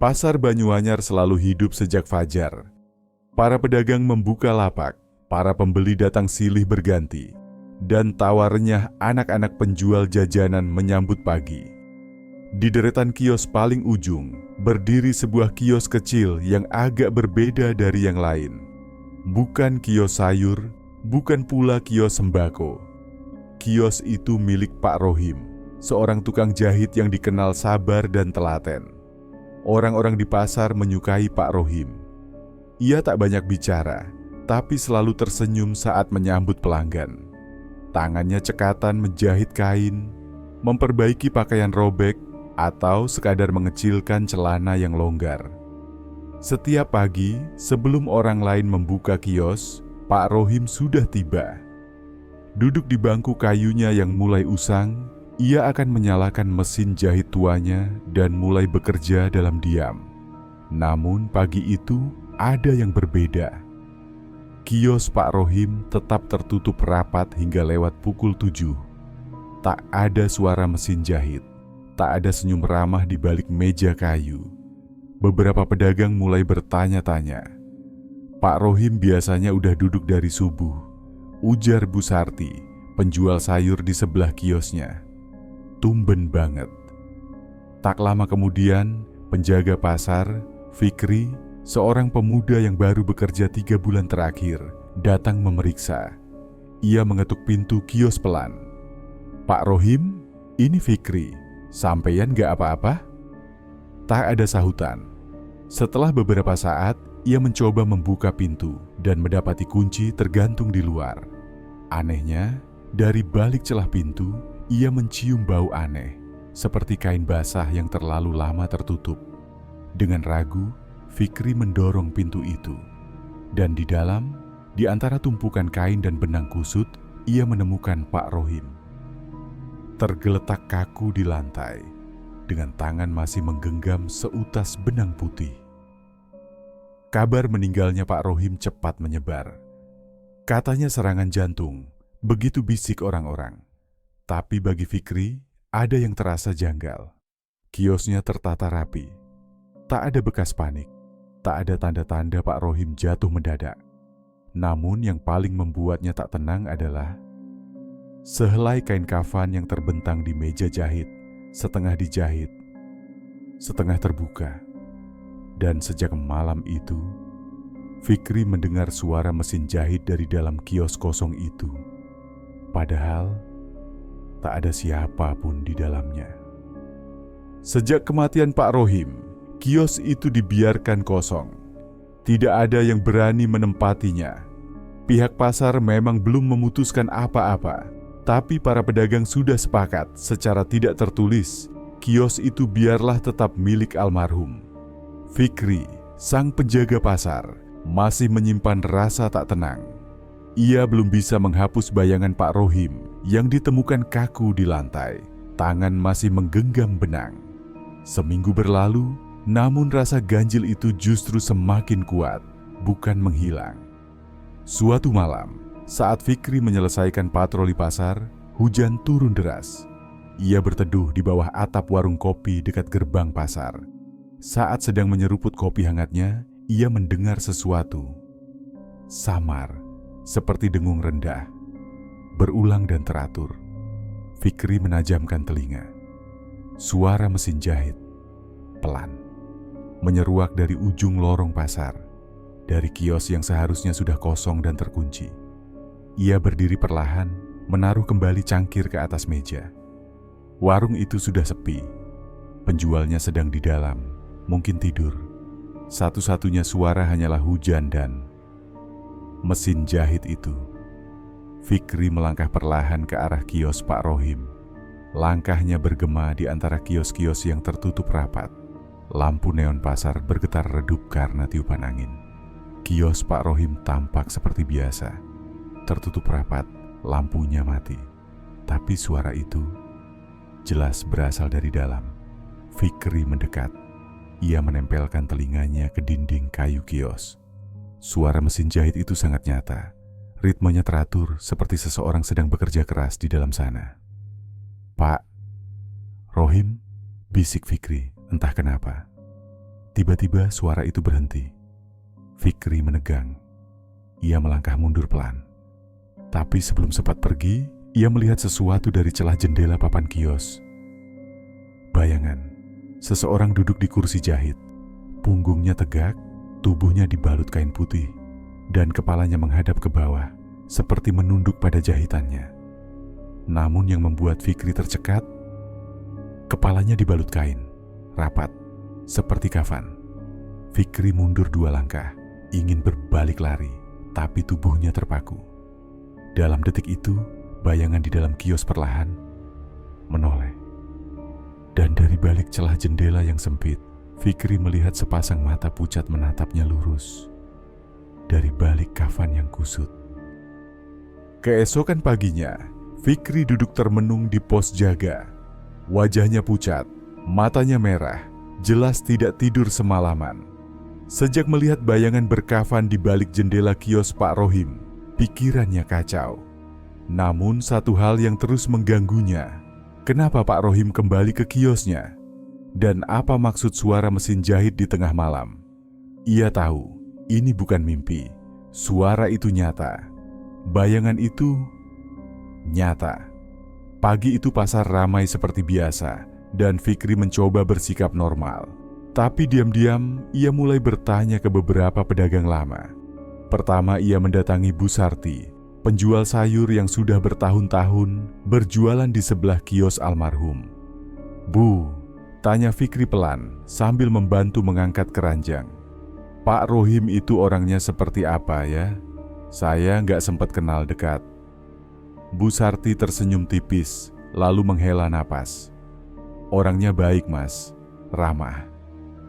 Pasar Banyuanyar selalu hidup sejak fajar. Para pedagang membuka lapak, para pembeli datang silih berganti, dan tawarnya anak-anak penjual jajanan menyambut pagi. Di deretan kios paling ujung, berdiri sebuah kios kecil yang agak berbeda dari yang lain. Bukan kios sayur, bukan pula kios sembako. Kios itu milik Pak Rohim, seorang tukang jahit yang dikenal sabar dan telaten. Orang-orang di pasar menyukai Pak Rohim. Ia tak banyak bicara, tapi selalu tersenyum saat menyambut pelanggan. Tangannya cekatan menjahit kain, memperbaiki pakaian robek, atau sekadar mengecilkan celana yang longgar. Setiap pagi, sebelum orang lain membuka kios, Pak Rohim sudah tiba. Duduk di bangku kayunya yang mulai usang, ia akan menyalakan mesin jahit tuanya dan mulai bekerja dalam diam. Namun pagi itu ada yang berbeda. Kios Pak Rohim tetap tertutup rapat hingga lewat pukul 7. Tak ada suara mesin jahit, tak ada senyum ramah di balik meja kayu. Beberapa pedagang mulai bertanya-tanya. Pak Rohim biasanya udah duduk dari subuh, ujar Bu Sarti, penjual sayur di sebelah kiosnya. Tumben banget. Tak lama kemudian, penjaga pasar, Fikri, seorang pemuda yang baru bekerja 3 bulan terakhir, datang memeriksa. Ia mengetuk pintu kios pelan. Pak Rohim, ini Fikri. Sampeyan gak apa-apa? Tak ada sahutan. Setelah beberapa saat, ia mencoba membuka pintu dan mendapati kunci tergantung di luar. Anehnya, dari balik celah pintu, ia mencium bau aneh, seperti kain basah yang terlalu lama tertutup. Dengan ragu, Fikri mendorong pintu itu. Dan di dalam, di antara tumpukan kain dan benang kusut, ia menemukan Pak Rohim. Tergeletak kaku di lantai, dengan tangan masih menggenggam seutas benang putih. Kabar meninggalnya Pak Rohim cepat menyebar. Katanya serangan jantung, begitu bisik orang-orang. Tapi bagi Fikri, ada yang terasa janggal. Kiosnya tertata rapi. Tak ada bekas panik. Tak ada tanda-tanda Pak Rohim jatuh mendadak. Namun yang paling membuatnya tak tenang adalah sehelai kain kafan yang terbentang di meja jahit, setengah dijahit, setengah terbuka. Dan sejak malam itu, Fikri mendengar suara mesin jahit dari dalam kios kosong itu. Padahal tak ada siapapun di dalamnya. Sejak kematian Pak Rohim, kios itu dibiarkan kosong. Tidak ada yang berani menempatinya. Pihak pasar memang belum memutuskan apa-apa, tapi para pedagang sudah sepakat secara tidak tertulis, kios itu biarlah tetap milik almarhum. Fikri, sang penjaga pasar, masih menyimpan rasa tak tenang. Ia belum bisa menghapus bayangan Pak Rohim yang ditemukan kaku di lantai, tangan masih menggenggam benang. Seminggu berlalu, namun rasa ganjil itu justru semakin kuat, bukan menghilang. Suatu malam, saat Fikri menyelesaikan patroli pasar, hujan turun deras. Ia berteduh di bawah atap warung kopi dekat gerbang pasar. Saat sedang menyeruput kopi hangatnya, ia mendengar sesuatu. Samar, seperti dengung rendah, berulang dan teratur. Fikri menajamkan telinga. Suara mesin jahit, pelan, menyeruak dari ujung lorong pasar, dari kios yang seharusnya sudah kosong dan terkunci. Ia berdiri perlahan, menaruh kembali cangkir ke atas meja. Warung itu sudah sepi. Penjualnya sedang di dalam, mungkin tidur. Satu-satunya suara hanyalah hujan dan mesin jahit itu. Fikri melangkah perlahan ke arah kios Pak Rohim. Langkahnya bergema di antara kios-kios yang tertutup rapat. Lampu neon pasar bergetar redup karena tiupan angin. Kios Pak Rohim tampak seperti biasa. Tertutup rapat, lampunya mati. Tapi suara itu jelas berasal dari dalam. Fikri mendekat. Ia menempelkan telinganya ke dinding kayu kios. Suara mesin jahit itu sangat nyata. Ritmenya teratur seperti seseorang sedang bekerja keras di dalam sana. Pak Rohim, bisik Fikri, entah kenapa. Tiba-tiba suara itu berhenti. Fikri menegang. Ia melangkah mundur pelan. Tapi sebelum sempat pergi, ia melihat sesuatu dari celah jendela papan kios. Bayangan, seseorang duduk di kursi jahit. Punggungnya tegak, tubuhnya dibalut kain putih, dan kepalanya menghadap ke bawah, seperti menunduk pada jahitannya. Namun yang membuat Fikri tercekat, kepalanya dibalut kain, rapat, seperti kafan. Fikri mundur 2 langkah, ingin berbalik lari, tapi tubuhnya terpaku. Dalam detik itu, bayangan di dalam kios perlahan menoleh. Dan dari balik celah jendela yang sempit, Fikri melihat sepasang mata pucat menatapnya lurus dari balik kafan yang kusut. Keesokan paginya, Fikri duduk termenung di pos jaga. Wajahnya pucat, matanya merah, jelas tidak tidur semalaman. Sejak melihat bayangan berkafan di balik jendela kios Pak Rohim, pikirannya kacau. Namun satu hal yang terus mengganggunya, kenapa Pak Rohim kembali ke kiosnya? Dan apa maksud suara mesin jahit di tengah malam? Ia tahu, ini bukan mimpi. Suara itu nyata. Bayangan itu nyata. Pagi itu pasar ramai seperti biasa, dan Fikri mencoba bersikap normal. Tapi diam-diam ia mulai bertanya ke beberapa pedagang lama. Pertama ia mendatangi Bu Sarti, penjual sayur yang sudah bertahun-tahun berjualan di sebelah kios almarhum. "Bu," tanya Fikri pelan sambil membantu mengangkat keranjang. "Pak Rohim itu orangnya seperti apa ya? Saya nggak sempat kenal dekat." Bu Sarti tersenyum tipis, lalu menghela napas. "Orangnya baik, Mas, ramah.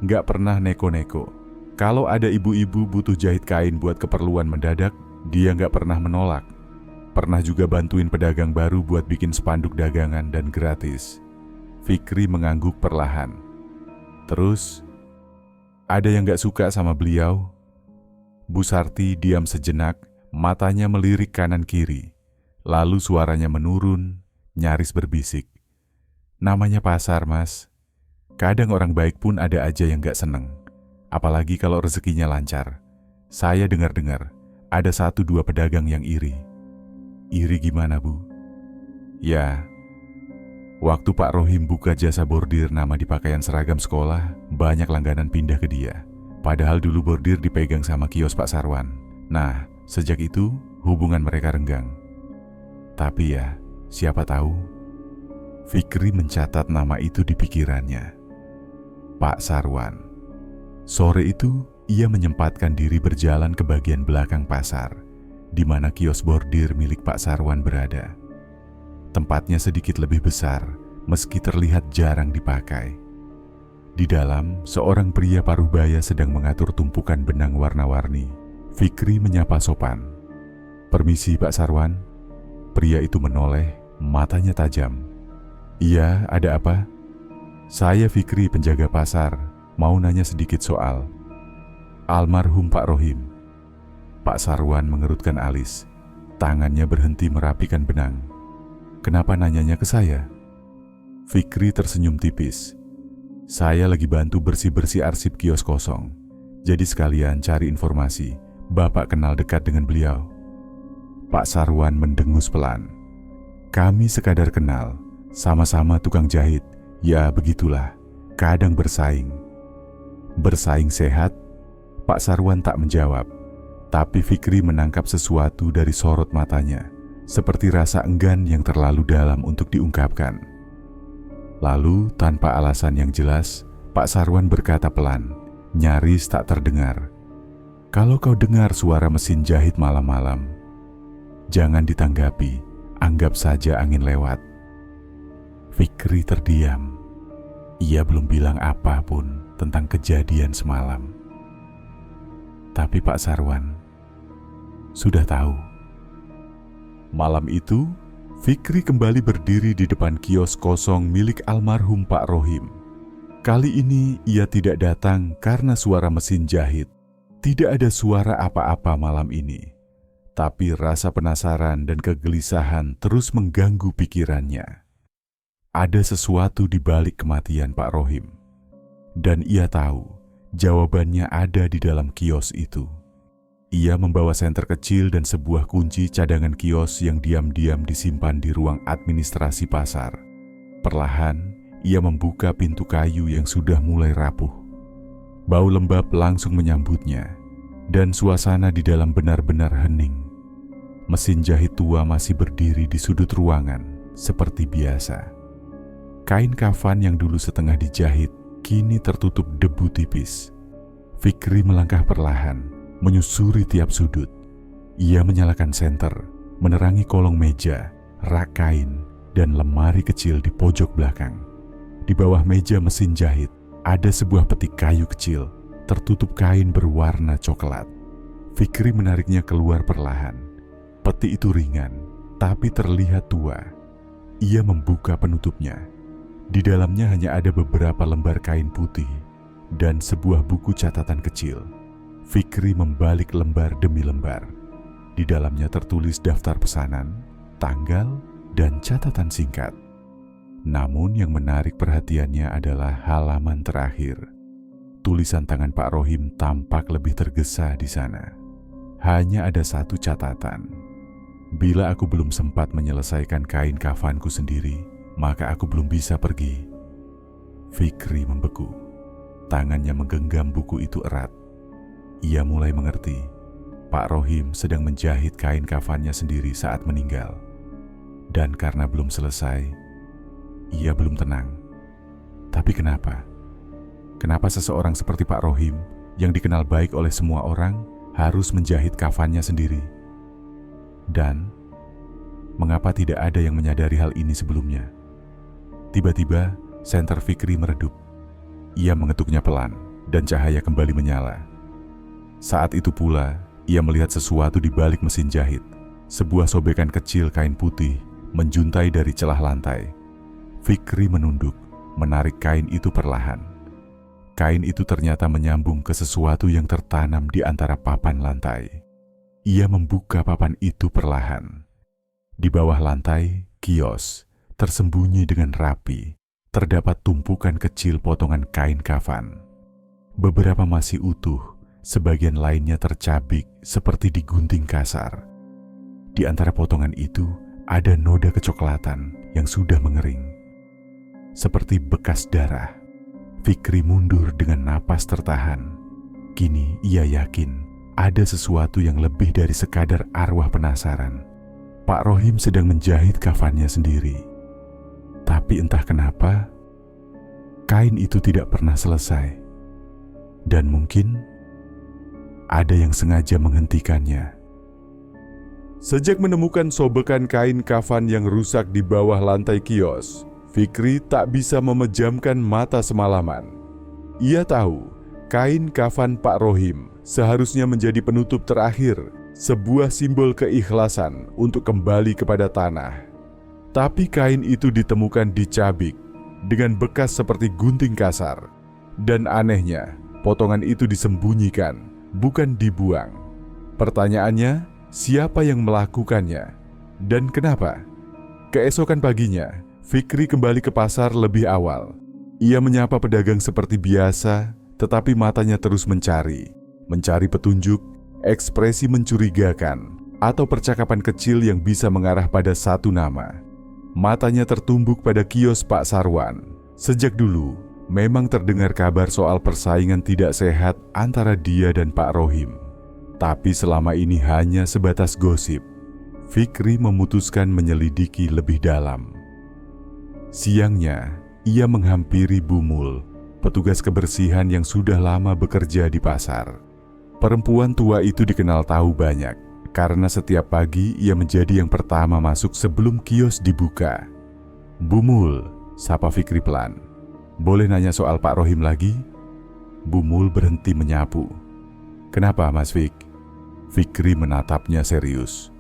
Nggak pernah neko-neko. Kalau ada ibu-ibu butuh jahit kain buat keperluan mendadak, dia nggak pernah menolak. Pernah juga bantuin pedagang baru buat bikin spanduk dagangan dan gratis." Fikri mengangguk perlahan. "Terus, ada yang nggak suka sama beliau?" Bu Sarti diam sejenak, matanya melirik kanan kiri. Lalu suaranya menurun, nyaris berbisik. "Namanya pasar, Mas. Kadang orang baik pun ada aja yang gak seneng. Apalagi kalau rezekinya lancar. Saya dengar-dengar, ada 1-2 pedagang yang iri." "Iri gimana, Bu?" "Ya, waktu Pak Rohim buka jasa bordir nama di pakaian seragam sekolah, banyak langganan pindah ke dia. Padahal dulu bordir dipegang sama kios Pak Sarwan. Nah, sejak itu hubungan mereka renggang. Tapi ya, siapa tahu." Fikri mencatat nama itu di pikirannya. Pak Sarwan. Sore itu, ia menyempatkan diri berjalan ke bagian belakang pasar, di mana kios bordir milik Pak Sarwan berada. Tempatnya sedikit lebih besar, meski terlihat jarang dipakai. Di dalam, seorang pria paruhbaya sedang mengatur tumpukan benang warna-warni. Fikri menyapa sopan. "Permisi, Pak Sarwan." Pria itu menoleh, matanya tajam. "Iya, ada apa?" "Saya Fikri, penjaga pasar. Mau nanya sedikit soal almarhum Pak Rohim." Pak Sarwan mengerutkan alis. Tangannya berhenti merapikan benang. "Kenapa nanyanya ke saya?" Fikri tersenyum tipis. "Saya lagi bantu bersih-bersih arsip kios kosong. Jadi sekalian cari informasi. Bapak kenal dekat dengan beliau." Pak Sarwan mendengus pelan. "Kami sekadar kenal. Sama-sama tukang jahit. Ya begitulah, kadang bersaing." "Bersaing sehat?" Pak Sarwan tak menjawab, tapi Fikri menangkap sesuatu dari sorot matanya, seperti rasa enggan yang terlalu dalam untuk diungkapkan. Lalu tanpa alasan yang jelas, Pak Sarwan berkata pelan, nyaris tak terdengar, "Kalau kau dengar suara mesin jahit malam-malam, jangan ditanggapi, anggap saja angin lewat." Fikri terdiam. Ia belum bilang apapun tentang kejadian semalam. Tapi Pak Sarwan sudah tahu. Malam itu, Fikri kembali berdiri di depan kios kosong milik almarhum Pak Rohim. Kali ini ia tidak datang karena suara mesin jahit. Tidak ada suara apa-apa malam ini. Tapi rasa penasaran dan kegelisahan terus mengganggu pikirannya. Ada sesuatu di balik kematian Pak Rohim. Dan ia tahu, Jawabannya ada di dalam kios itu. Ia membawa senter kecil dan sebuah kunci cadangan kios yang diam-diam disimpan di ruang administrasi pasar. Perlahan, ia membuka pintu kayu yang sudah mulai rapuh. Bau lembab langsung menyambutnya, dan suasana di dalam benar-benar hening. Mesin jahit tua masih berdiri di sudut ruangan, seperti biasa. Kain kafan yang dulu setengah dijahit, kini tertutup debu tipis. Fikri melangkah perlahan, menyusuri tiap sudut. Ia menyalakan senter, menerangi kolong meja, rak kain, dan lemari kecil di pojok belakang. Di bawah meja mesin jahit, ada sebuah peti kayu kecil, tertutup kain berwarna coklat. Fikri menariknya keluar perlahan. Peti itu ringan, tapi terlihat tua. Ia membuka penutupnya. Di dalamnya hanya ada beberapa lembar kain putih dan sebuah buku catatan kecil. Fikri membalik lembar demi lembar. Di dalamnya tertulis daftar pesanan, tanggal, dan catatan singkat. Namun yang menarik perhatiannya adalah halaman terakhir. Tulisan tangan Pak Rohim tampak lebih tergesa di sana. Hanya ada satu catatan. Bila aku belum sempat menyelesaikan kain kafanku sendiri, maka aku belum bisa pergi. Fikri membeku. Tangannya menggenggam buku itu erat. Ia mulai mengerti, Pak Rohim sedang menjahit kain kafannya sendiri saat meninggal. Dan karena belum selesai, ia belum tenang. Tapi kenapa? Kenapa seseorang seperti Pak Rohim, yang dikenal baik oleh semua orang, harus menjahit kafannya sendiri? Dan mengapa tidak ada yang menyadari hal ini sebelumnya? Tiba-tiba, senter Fikri meredup. Ia mengetuknya pelan, dan cahaya kembali menyala. Saat itu pula, ia melihat sesuatu di balik mesin jahit. Sebuah sobekan kecil kain putih menjuntai dari celah lantai. Fikri menunduk, menarik kain itu perlahan. Kain itu ternyata menyambung ke sesuatu yang tertanam di antara papan lantai. Ia membuka papan itu perlahan. Di bawah lantai, kios, tersembunyi dengan rapi, terdapat tumpukan kecil potongan kain kafan. Beberapa masih utuh, sebagian lainnya tercabik seperti digunting kasar. Di antara potongan itu ada noda kecoklatan yang sudah mengering. Seperti bekas darah, Fikri mundur dengan napas tertahan. Kini ia yakin ada sesuatu yang lebih dari sekadar arwah penasaran. Pak Rohim sedang menjahit kafannya sendiri. Tapi entah kenapa, kain itu tidak pernah selesai. Dan mungkin ada yang sengaja menghentikannya. Sejak menemukan sobekan kain kafan yang rusak di bawah lantai kios, Fikri tak bisa memejamkan mata semalaman. Ia tahu kain kafan Pak Rohim seharusnya menjadi penutup terakhir, sebuah simbol keikhlasan untuk kembali kepada tanah. Tapi kain itu ditemukan dicabik dengan bekas seperti gunting kasar. Dan anehnya, potongan itu disembunyikan, bukan dibuang. Pertanyaannya, siapa yang melakukannya? Dan kenapa? Keesokan paginya, Fikri kembali ke pasar lebih awal. Ia menyapa pedagang seperti biasa, tetapi matanya terus mencari petunjuk, ekspresi mencurigakan, atau percakapan kecil yang bisa mengarah pada satu nama. Matanya tertumbuk pada kios Pak Sarwan. Sejak dulu, memang terdengar kabar soal persaingan tidak sehat antara dia dan Pak Rohim. Tapi selama ini hanya sebatas gosip. Fikri memutuskan menyelidiki lebih dalam. Siangnya, ia menghampiri Bu Mul, petugas kebersihan yang sudah lama bekerja di pasar. Perempuan tua itu dikenal tahu banyak, karena setiap pagi ia menjadi yang pertama masuk sebelum kios dibuka. Bu Mul, sapa Fikri pelan. Boleh nanya soal Pak Rohim lagi? Bu Mul berhenti menyapu. Kenapa Mas Fik? Fikri menatapnya serius.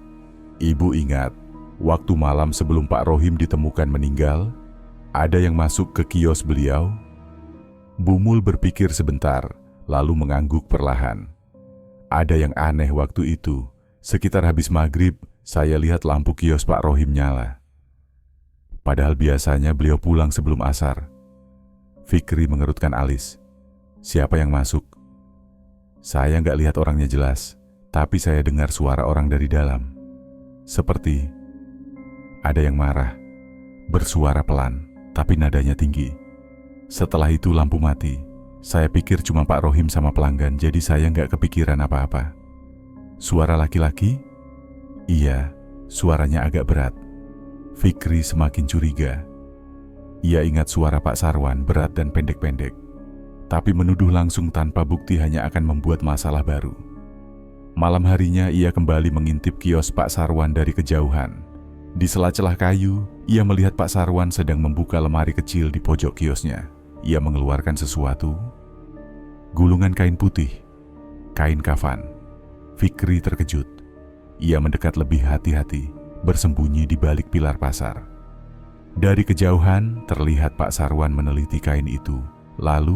Ibu ingat, waktu malam sebelum Pak Rohim ditemukan meninggal, ada yang masuk ke kios beliau? Bu Mul berpikir sebentar, lalu mengangguk perlahan. Ada yang aneh waktu itu. Sekitar habis maghrib, saya lihat lampu kios Pak Rohim nyala. Padahal biasanya beliau pulang sebelum asar. Fikri mengerutkan alis. Siapa yang masuk? Saya nggak lihat orangnya jelas, tapi saya dengar suara orang dari dalam. Seperti ada yang marah, bersuara pelan, tapi nadanya tinggi. Setelah itu lampu mati. Saya pikir cuma Pak Rohim sama pelanggan, jadi saya nggak kepikiran apa-apa. Suara laki-laki? Iya, suaranya agak berat. Fikri semakin curiga. Ia ingat suara Pak Sarwan berat dan pendek-pendek. Tapi menuduh langsung tanpa bukti hanya akan membuat masalah baru. Malam harinya ia kembali mengintip kios Pak Sarwan dari kejauhan. Di sela-sela kayu, ia melihat Pak Sarwan sedang membuka lemari kecil di pojok kiosnya. Ia mengeluarkan sesuatu. Gulungan kain putih, kain kafan. Fikri terkejut. Ia mendekat lebih hati-hati, bersembunyi di balik pilar pasar. Dari kejauhan, terlihat Pak Sarwan meneliti kain itu, lalu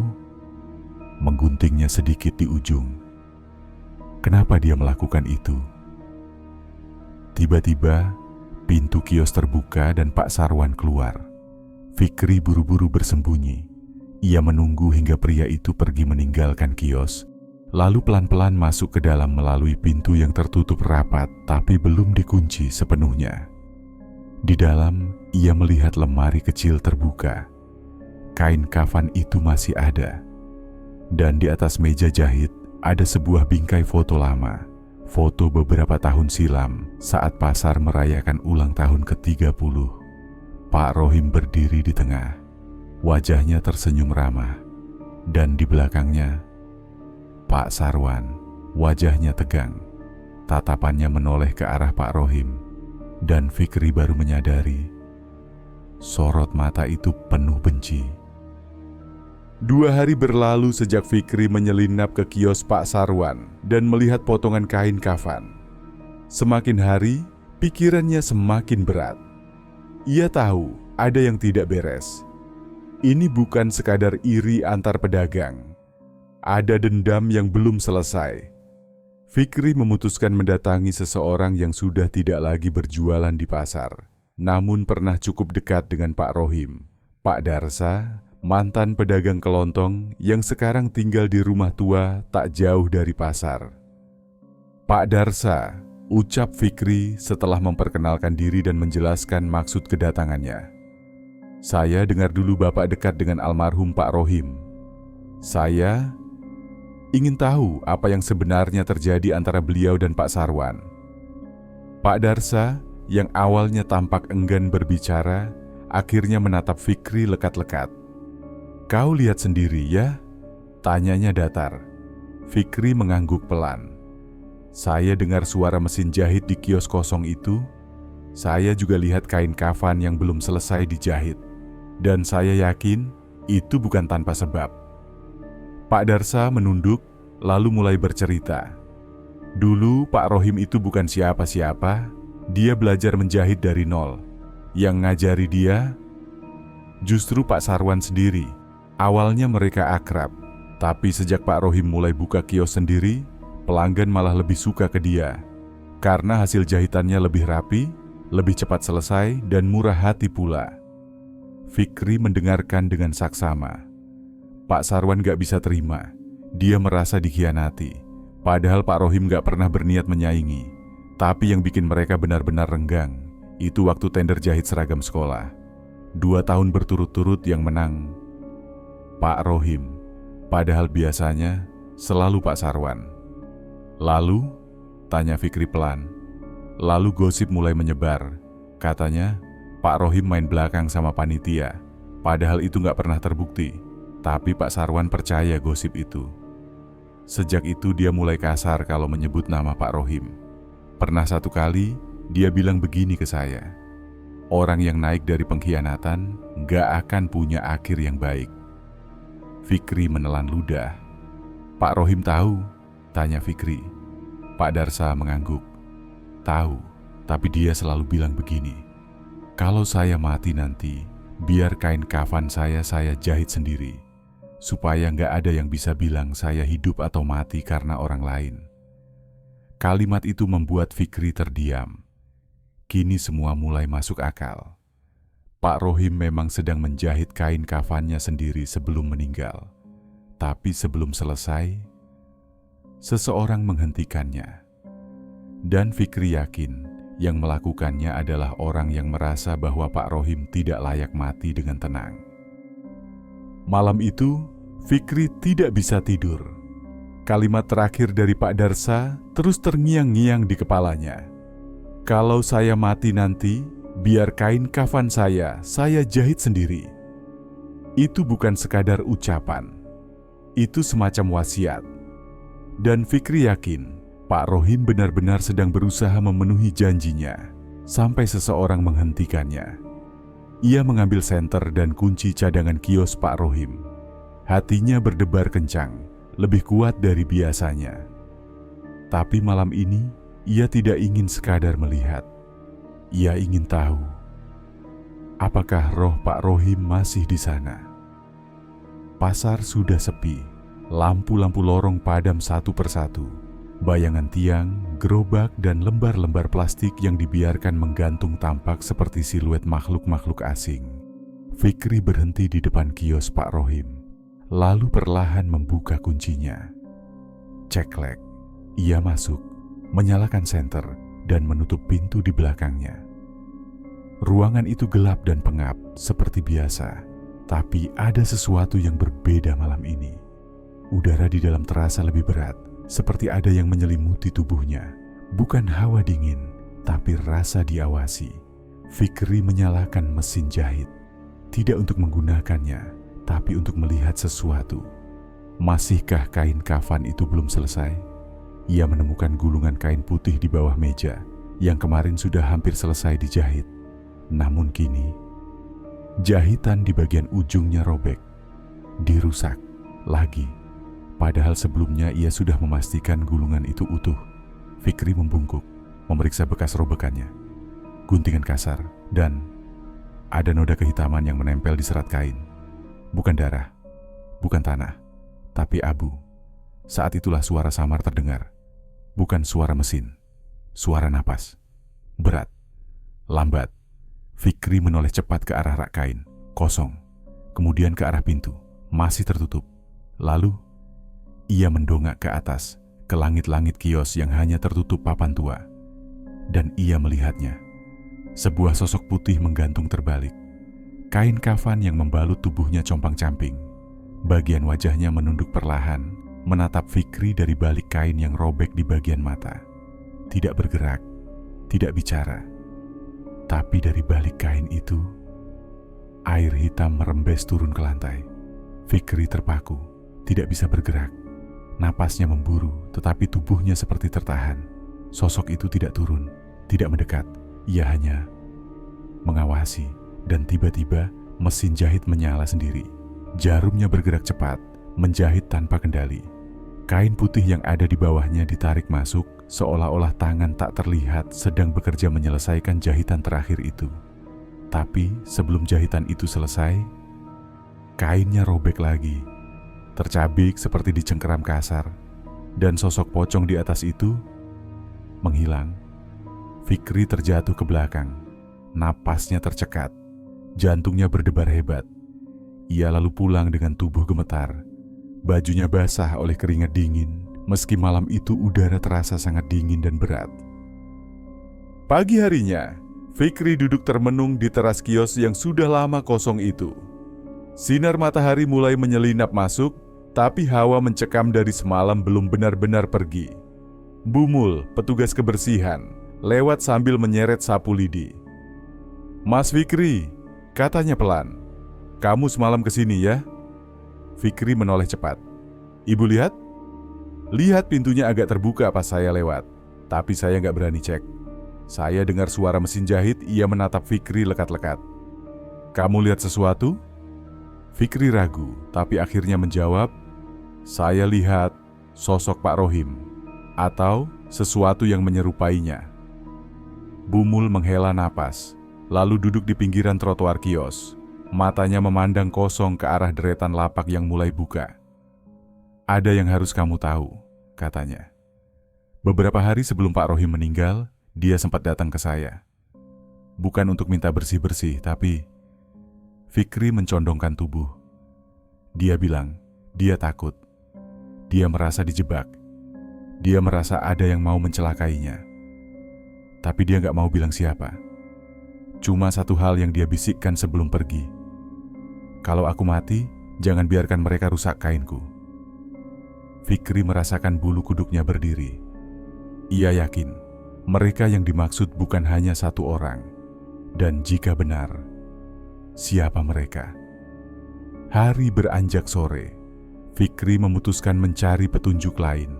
mengguntingnya sedikit di ujung. Kenapa dia melakukan itu? Tiba-tiba, pintu kios terbuka dan Pak Sarwan keluar. Fikri buru-buru bersembunyi. Ia menunggu hingga pria itu pergi meninggalkan kios, lalu pelan-pelan masuk ke dalam melalui pintu yang tertutup rapat tapi belum dikunci sepenuhnya. Di dalam, ia melihat lemari kecil terbuka. Kain kafan itu masih ada. Dan di atas meja jahit ada sebuah bingkai foto lama. Foto beberapa tahun silam saat pasar merayakan ulang tahun ke-30. Pak Rohim berdiri di tengah. Wajahnya tersenyum ramah. Dan di belakangnya, Pak Sarwan. Wajahnya tegang. Tatapannya menoleh ke arah Pak Rohim. Dan Fikri baru menyadari, sorot mata itu penuh benci. 2 hari berlalu sejak Fikri menyelinap ke kios Pak Sarwan dan melihat potongan kain kafan. Semakin hari, pikirannya semakin berat. Ia tahu ada yang tidak beres. Ini bukan sekadar iri antar pedagang. Ada dendam yang belum selesai. Fikri memutuskan mendatangi seseorang yang sudah tidak lagi berjualan di pasar, namun pernah cukup dekat dengan Pak Rohim, Pak Darsa, mantan pedagang kelontong yang sekarang tinggal di rumah tua tak jauh dari pasar. Pak Darsa, ucap Fikri setelah memperkenalkan diri dan menjelaskan maksud kedatangannya. Saya dengar dulu Bapak dekat dengan almarhum Pak Rohim. Saya ingin tahu apa yang sebenarnya terjadi antara beliau dan Pak Sarwan. Pak Darsa, yang awalnya tampak enggan berbicara, akhirnya menatap Fikri lekat-lekat. Kau lihat sendiri ya? Tanyanya datar. Fikri mengangguk pelan. Saya dengar suara mesin jahit di kios kosong itu. Saya juga lihat kain kafan yang belum selesai dijahit. Dan saya yakin itu bukan tanpa sebab. Pak Darsa menunduk, lalu mulai bercerita. Dulu Pak Rohim itu bukan siapa-siapa. Dia belajar menjahit dari nol. Yang ngajari dia justru Pak Sarwan sendiri. Awalnya mereka akrab, tapi sejak Pak Rohim mulai buka kios sendiri, pelanggan malah lebih suka ke dia. Karena hasil jahitannya lebih rapi, lebih cepat selesai, dan murah hati pula. Fikri mendengarkan dengan saksama. Pak Sarwan gak bisa terima. Dia merasa dikhianati. Padahal Pak Rohim gak pernah berniat menyaingi. Tapi yang bikin mereka benar-benar renggang, itu waktu tender jahit seragam sekolah. 2 tahun berturut-turut yang menang Pak Rohim. Padahal biasanya selalu Pak Sarwan. Lalu, tanya Fikri pelan. Lalu gosip mulai menyebar. Katanya, Pak Rohim main belakang sama panitia. Padahal itu gak pernah terbukti. Tapi Pak Sarwan percaya gosip itu. Sejak itu dia mulai kasar kalau menyebut nama Pak Rohim. Pernah satu kali, dia bilang begini ke saya. Orang yang naik dari pengkhianatan gak akan punya akhir yang baik. Fikri menelan ludah. Pak Rohim tahu? Tanya Fikri. Pak Darsa mengangguk. Tahu, tapi dia selalu bilang begini. Kalau saya mati nanti, biar kain kafan saya jahit sendiri. Supaya nggak ada yang bisa bilang saya hidup atau mati karena orang lain. Kalimat itu membuat Fikri terdiam. Kini semua mulai masuk akal. Pak Rohim memang sedang menjahit kain kafannya sendiri sebelum meninggal. Tetapi sebelum selesai, seseorang menghentikannya. Dan Fikri yakin yang melakukannya adalah orang yang merasa bahwa Pak Rohim tidak layak mati dengan tenang. Malam itu, Fikri tidak bisa tidur. Kalimat terakhir dari Pak Darsa terus terngiang-ngiang di kepalanya. Kalau saya mati nanti, biar kain kafan saya jahit sendiri. Itu bukan sekadar ucapan. Itu semacam wasiat. Dan Fikri yakin Pak Rohim benar-benar sedang berusaha memenuhi janjinya sampai seseorang menghentikannya. Ia mengambil senter dan kunci cadangan kios Pak Rohim. Hatinya berdebar kencang, lebih kuat dari biasanya. Tapi malam ini, ia tidak ingin sekadar melihat. Ia ingin tahu, apakah roh Pak Rohim masih di sana. Pasar sudah sepi, lampu-lampu lorong padam satu persatu. Bayangan tiang, gerobak, dan lembar-lembar plastik yang dibiarkan menggantung tampak seperti siluet makhluk-makhluk asing. Fikri berhenti di depan kios Pak Rohim, lalu perlahan membuka kuncinya. Ceklek, ia masuk, menyalakan senter, dan menutup pintu di belakangnya. Ruangan itu gelap dan pengap seperti biasa, tapi ada sesuatu yang berbeda malam ini. Udara di dalam terasa lebih berat, seperti ada yang menyelimuti tubuhnya. Bukan hawa dingin, tapi rasa diawasi. Fikri menyalakan mesin jahit, tidak untuk menggunakannya, tapi untuk melihat sesuatu. Masihkah kain kafan itu belum selesai? Ia menemukan gulungan kain putih di bawah meja, yang kemarin sudah hampir selesai dijahit. Namun kini, jahitan di bagian ujungnya robek, dirusak lagi. Padahal sebelumnya ia sudah memastikan gulungan itu utuh. Fikri membungkuk, memeriksa bekas robekannya. Guntingan kasar, dan ada noda kehitaman yang menempel di serat kain. Bukan darah, bukan tanah, tapi abu. Saat itulah suara samar terdengar. Bukan suara mesin, suara napas. Berat, lambat. Fikri menoleh cepat ke arah rak kain, kosong. Kemudian ke arah pintu, masih tertutup. Lalu, ia mendongak ke atas, ke langit-langit kios yang hanya tertutup papan tua. Dan ia melihatnya. Sebuah sosok putih menggantung terbalik. Kain kafan yang membalut tubuhnya compang-camping. Bagian wajahnya menunduk perlahan, menatap Fikri dari balik kain yang robek di bagian mata. Tidak bergerak, tidak bicara. Tapi dari balik kain itu, air hitam merembes turun ke lantai. Fikri terpaku, tidak bisa bergerak. Napasnya memburu, tetapi tubuhnya seperti tertahan. Sosok itu tidak turun, tidak mendekat. Ia hanya mengawasi, dan tiba-tiba mesin jahit menyala sendiri. Jarumnya bergerak cepat, menjahit tanpa kendali. Kain putih yang ada di bawahnya ditarik masuk, seolah-olah tangan tak terlihat sedang bekerja menyelesaikan jahitan terakhir itu. Tapi sebelum jahitan itu selesai, kainnya robek lagi. Tercabik seperti dicengkeram kasar, dan sosok pocong di atas itu menghilang. Fikri terjatuh ke belakang, napasnya tercekat, jantungnya berdebar hebat. Ia lalu pulang dengan tubuh gemetar, bajunya basah oleh keringat dingin, meski malam itu udara terasa sangat dingin dan berat. Pagi harinya, Fikri duduk termenung di teras kios yang sudah lama kosong itu. Sinar matahari mulai menyelinap masuk, tapi hawa mencekam dari semalam belum benar-benar pergi. Bumul, petugas kebersihan, lewat sambil menyeret sapu lidi. "Mas Fikri," katanya pelan, "kamu semalam kesini ya?" Fikri menoleh cepat. "Ibu lihat?" "Lihat pintunya agak terbuka pas saya lewat, tapi saya nggak berani cek." Saya dengar suara mesin jahit, ia menatap Fikri lekat-lekat. "Kamu lihat sesuatu?" Fikri ragu, tapi akhirnya menjawab, "Saya lihat sosok Pak Rohim, atau sesuatu yang menyerupainya." Bumul menghela napas, lalu duduk di pinggiran trotoar kios. Matanya memandang kosong ke arah deretan lapak yang mulai buka. "Ada yang harus kamu tahu," katanya. "Beberapa hari sebelum Pak Rohim meninggal, dia sempat datang ke saya. Bukan untuk minta bersih-bersih, tapi..." Fikri mencondongkan tubuh. Dia bilang, Dia takut. Dia merasa dijebak. Dia merasa ada yang mau mencelakainya. Tapi dia gak mau bilang siapa. Cuma satu hal yang dia bisikkan sebelum pergi. Kalau aku mati, jangan biarkan mereka rusak kainku. Fikri merasakan bulu kuduknya berdiri. Ia yakin mereka yang dimaksud bukan hanya satu orang. Dan jika benar, siapa mereka? Hari beranjak sore. Fikri memutuskan mencari petunjuk lain.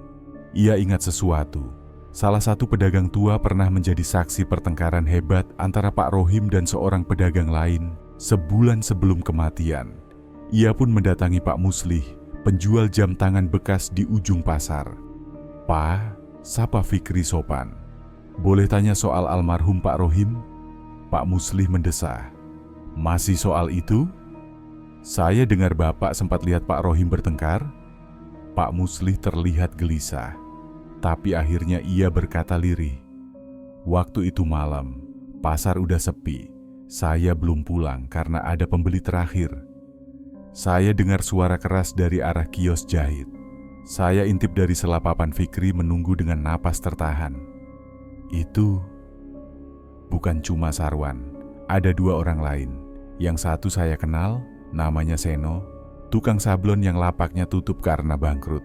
Ia ingat sesuatu. Salah satu pedagang tua pernah menjadi saksi pertengkaran hebat antara Pak Rohim dan seorang pedagang lain sebulan sebelum kematian. Ia pun mendatangi Pak Muslih, penjual jam tangan bekas di ujung pasar. "Pak," sapa Fikri sopan. "Boleh tanya soal almarhum Pak Rohim?" Pak Muslih mendesah. "Masih soal itu? Saya dengar Bapak sempat lihat Pak Rohim bertengkar." Pak Muslih terlihat gelisah, tapi akhirnya ia berkata lirih, "Waktu itu malam, pasar udah sepi. Saya belum pulang karena ada pembeli terakhir. Saya dengar suara keras dari arah kios jahit. Saya intip dari selapapan Fikri menunggu dengan napas tertahan. Itu bukan cuma Sarwan, ada dua orang lain. Yang satu saya kenal, namanya Seno, tukang sablon yang lapaknya tutup karena bangkrut.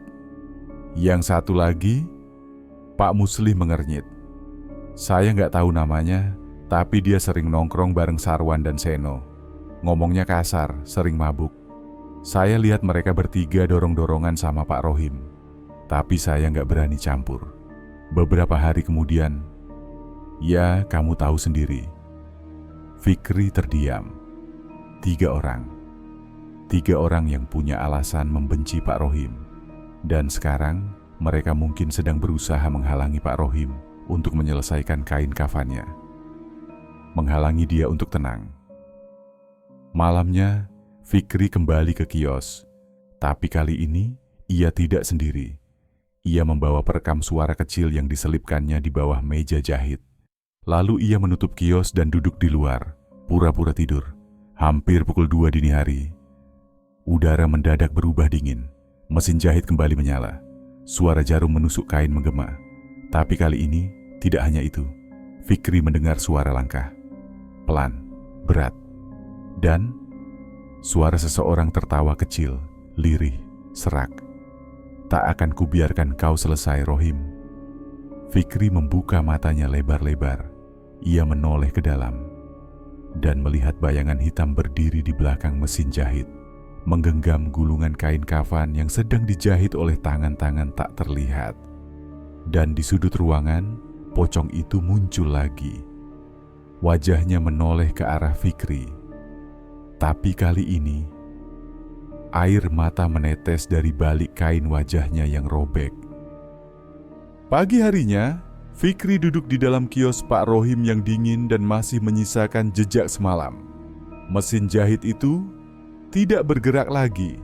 Yang satu lagi," Pak Muslih mengernyit, "saya nggak tahu namanya, tapi dia sering nongkrong bareng Sarwan dan Seno. Ngomongnya kasar, sering mabuk. Saya lihat mereka bertiga dorong-dorongan sama Pak Rohim, tapi saya nggak berani campur. Beberapa hari kemudian, ya kamu tahu sendiri." Fikri terdiam. Tiga orang yang punya alasan membenci Pak Rohim. Dan sekarang mereka mungkin sedang berusaha menghalangi Pak Rohim untuk menyelesaikan kain kafannya. Menghalangi dia untuk tenang. Malamnya, Fikri kembali ke kios. Tapi kali ini, ia tidak sendiri. Ia membawa perekam suara kecil yang diselipkannya di bawah meja jahit. Lalu ia menutup kios dan duduk di luar, pura-pura tidur. Hampir pukul 2 dini hari. Udara mendadak berubah dingin. Mesin jahit kembali menyala. Suara jarum menusuk kain menggema. Tapi kali ini tidak hanya itu. Fikri mendengar suara langkah. Pelan, berat. Dan suara seseorang tertawa kecil, lirih, serak. "Tak akan kubiarkan kau selesai, Rohim." Fikri membuka matanya lebar-lebar. Ia menoleh ke dalam dan melihat bayangan hitam berdiri di belakang mesin jahit, menggenggam gulungan kain kafan yang sedang dijahit oleh tangan-tangan tak terlihat. Dan di sudut ruangan, pocong itu muncul lagi. Wajahnya menoleh ke arah Fikri. Tapi kali ini, air mata menetes dari balik kain wajahnya yang robek. Pagi harinya, Fikri duduk di dalam kios Pak Rohim yang dingin dan masih menyisakan jejak semalam. Mesin jahit itu tidak bergerak lagi,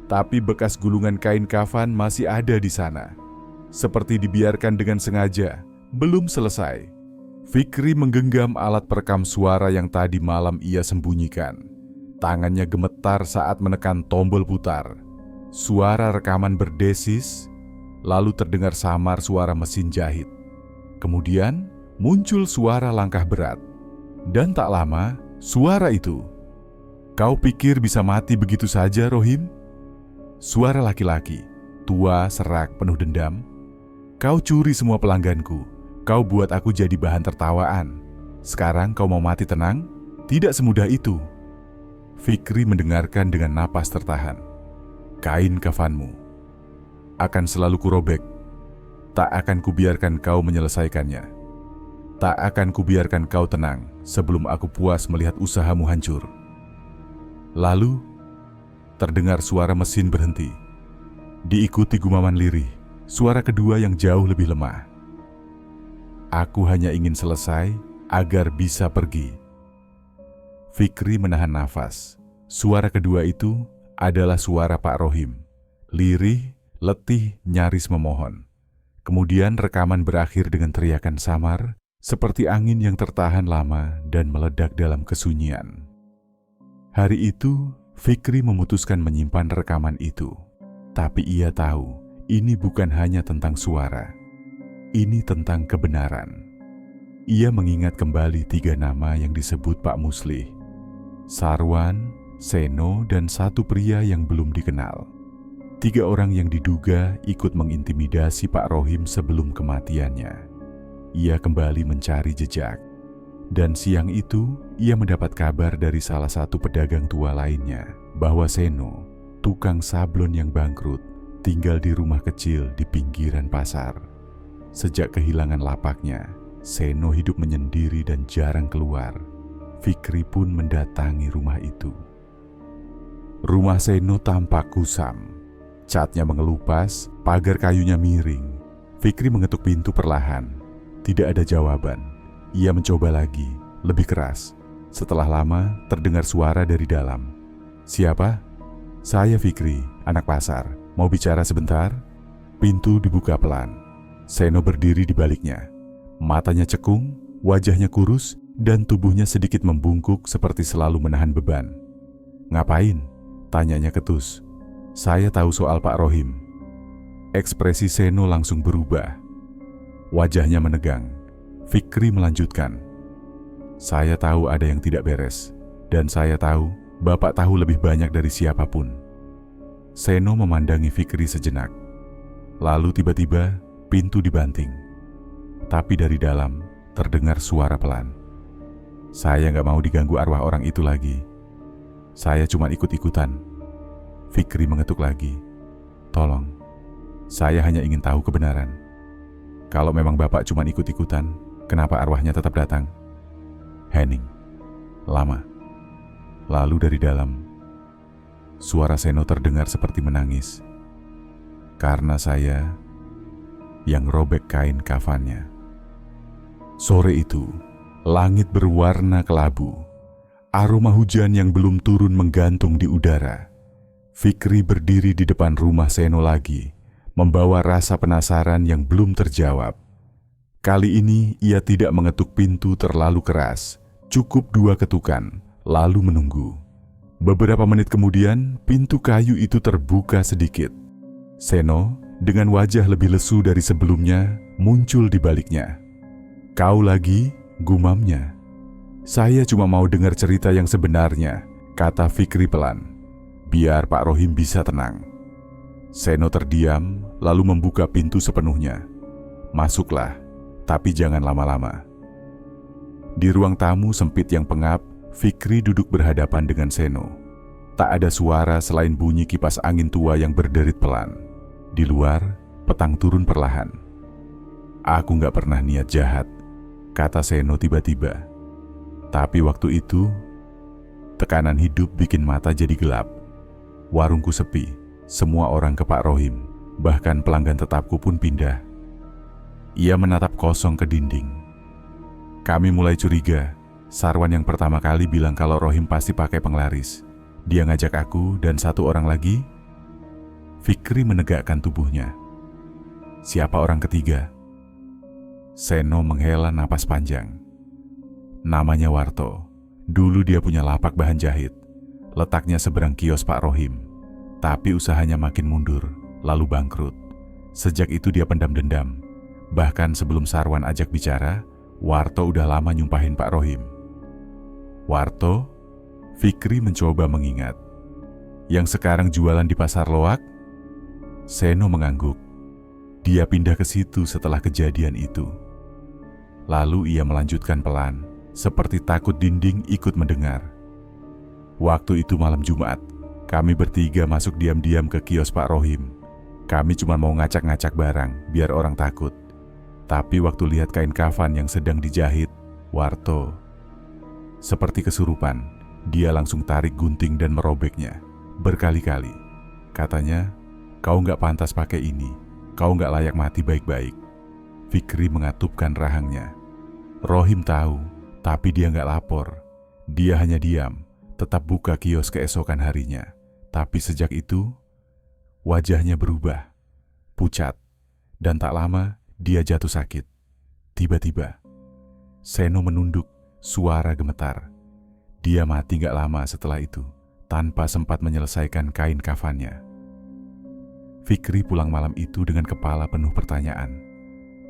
tapi bekas gulungan kain kafan masih ada di sana. Seperti dibiarkan dengan sengaja, belum selesai. Fikri menggenggam alat perekam suara yang tadi malam ia sembunyikan. Tangannya gemetar saat menekan tombol putar. Suara rekaman berdesis, lalu terdengar samar suara mesin jahit. Kemudian muncul suara langkah berat. Dan tak lama, suara itu, "Kau pikir bisa mati begitu saja, Rohim?" Suara laki-laki, tua, serak, penuh dendam. "Kau curi semua pelangganku. Kau buat aku jadi bahan tertawaan. Sekarang kau mau mati tenang? Tidak semudah itu." Fikri mendengarkan dengan napas tertahan. "Kain kafanmu akan selalu kurobek. Tak akan kubiarkan kau menyelesaikannya. Tak akan kubiarkan kau tenang sebelum aku puas melihat usahamu hancur." Lalu, terdengar suara mesin berhenti. Diikuti gumaman lirih, suara kedua yang jauh lebih lemah. "Aku hanya ingin selesai agar bisa pergi." Fikri menahan nafas. Suara kedua itu adalah suara Pak Rohim. Lirih, letih, nyaris memohon. Kemudian rekaman berakhir dengan teriakan samar, seperti angin yang tertahan lama dan meledak dalam kesunyian. Hari itu, Fikri memutuskan menyimpan rekaman itu. Tapi ia tahu ini bukan hanya tentang suara. Ini tentang kebenaran. Ia mengingat kembali 3 nama yang disebut Pak Muslih. Sarwan, Seno, dan satu pria yang belum dikenal. 3 orang yang diduga ikut mengintimidasi Pak Rohim sebelum kematiannya. Ia kembali mencari jejak. Dan siang itu, ia mendapat kabar dari salah satu pedagang tua lainnya bahwa Seno, tukang sablon yang bangkrut, tinggal di rumah kecil di pinggiran pasar. Sejak kehilangan lapaknya, Seno hidup menyendiri dan jarang keluar. Fikri pun mendatangi rumah itu. Rumah Seno tampak kusam. Catnya mengelupas, pagar kayunya miring. Fikri mengetuk pintu perlahan. Tidak ada jawaban. Ia mencoba lagi, lebih keras. Setelah lama, terdengar suara dari dalam. "Siapa?" "Saya Fikri, anak pasar. Mau bicara sebentar?" Pintu dibuka pelan. Seno berdiri di baliknya. Matanya cekung, wajahnya kurus, dan tubuhnya sedikit membungkuk seperti selalu menahan beban. "Ngapain?" tanyanya ketus. "Saya tahu soal Pak Rohim." Ekspresi Seno langsung berubah. Wajahnya menegang. Fikri melanjutkan, "Saya tahu ada yang tidak beres, dan saya tahu Bapak tahu lebih banyak dari siapapun." Seno memandangi Fikri sejenak. Lalu tiba-tiba pintu dibanting. Tapi dari dalam terdengar suara pelan. "Saya nggak mau diganggu arwah orang itu lagi. Saya cuma ikut-ikutan." Fikri mengetuk lagi. "Tolong, saya hanya ingin tahu kebenaran. Kalau memang Bapak cuma ikut-ikutan, kenapa arwahnya tetap datang?" Hening. Lama. Lalu dari dalam, suara Seno terdengar seperti menangis. "Karena saya yang robek kain kafannya." Sore itu, langit berwarna kelabu. Aroma hujan yang belum turun menggantung di udara. Fikri berdiri di depan rumah Seno lagi, membawa rasa penasaran yang belum terjawab. Kali ini ia tidak mengetuk pintu terlalu keras, cukup 2 ketukan, lalu menunggu. Beberapa menit kemudian, pintu kayu itu terbuka sedikit. Seno, dengan wajah lebih lesu dari sebelumnya, muncul di baliknya. "Kau lagi?" gumamnya. "Saya cuma mau dengar cerita yang sebenarnya," kata Fikri pelan. "Biar Pak Rohim bisa tenang." Seno terdiam, lalu membuka pintu sepenuhnya. "Masuklah, tapi jangan lama-lama." Di ruang tamu sempit yang pengap, Fikri duduk berhadapan dengan Seno. Tak ada suara selain bunyi kipas angin tua yang berderit pelan. Di luar, petang turun perlahan. "Aku gak pernah niat jahat," kata Seno tiba-tiba. Tapi waktu itu, tekanan hidup bikin mata jadi gelap. Warungku sepi, semua orang ke Pak Rohim, bahkan pelanggan tetapku pun pindah. Ia menatap kosong ke dinding. Kami mulai curiga. Sarwan yang pertama kali bilang kalau Rohim pasti pakai penglaris. Dia ngajak aku dan 1 orang lagi. Fikri menegakkan tubuhnya. "Siapa orang ketiga?" Seno menghela napas panjang. "Namanya Warto. Dulu dia punya lapak bahan jahit. Letaknya seberang kios Pak Rohim. Tapi usahanya makin mundur, lalu bangkrut. Sejak itu dia pendam dendam. Bahkan sebelum Sarwan ajak bicara, Warto udah lama nyumpahin Pak Rohim." "Warto?" Fikri mencoba mengingat. "Yang sekarang jualan di pasar loak?" Seno mengangguk. Dia pindah ke situ setelah kejadian itu. Lalu ia melanjutkan pelan, seperti takut dinding ikut mendengar. "Waktu itu malam Jumat, kami bertiga masuk diam-diam ke kios Pak Rohim. Kami cuma mau ngacak-ngacak barang, biar orang takut. Tapi waktu lihat kain kafan yang sedang dijahit, Warto, seperti kesurupan, dia langsung tarik gunting dan merobeknya. Berkali-kali. Katanya, 'Kau nggak pantas pakai ini. Kau nggak layak mati baik-baik.' Fikri mengatupkan rahangnya. Rohim tahu, tapi dia nggak lapor. Dia hanya diam, tetap buka kios keesokan harinya. Tapi sejak itu, wajahnya berubah, pucat, dan tak lama dia jatuh sakit. Tiba-tiba, Seno menunduk, suara gemetar. Dia mati gak lama setelah itu, tanpa sempat menyelesaikan kain kafannya. Fikri pulang malam itu dengan kepala penuh pertanyaan.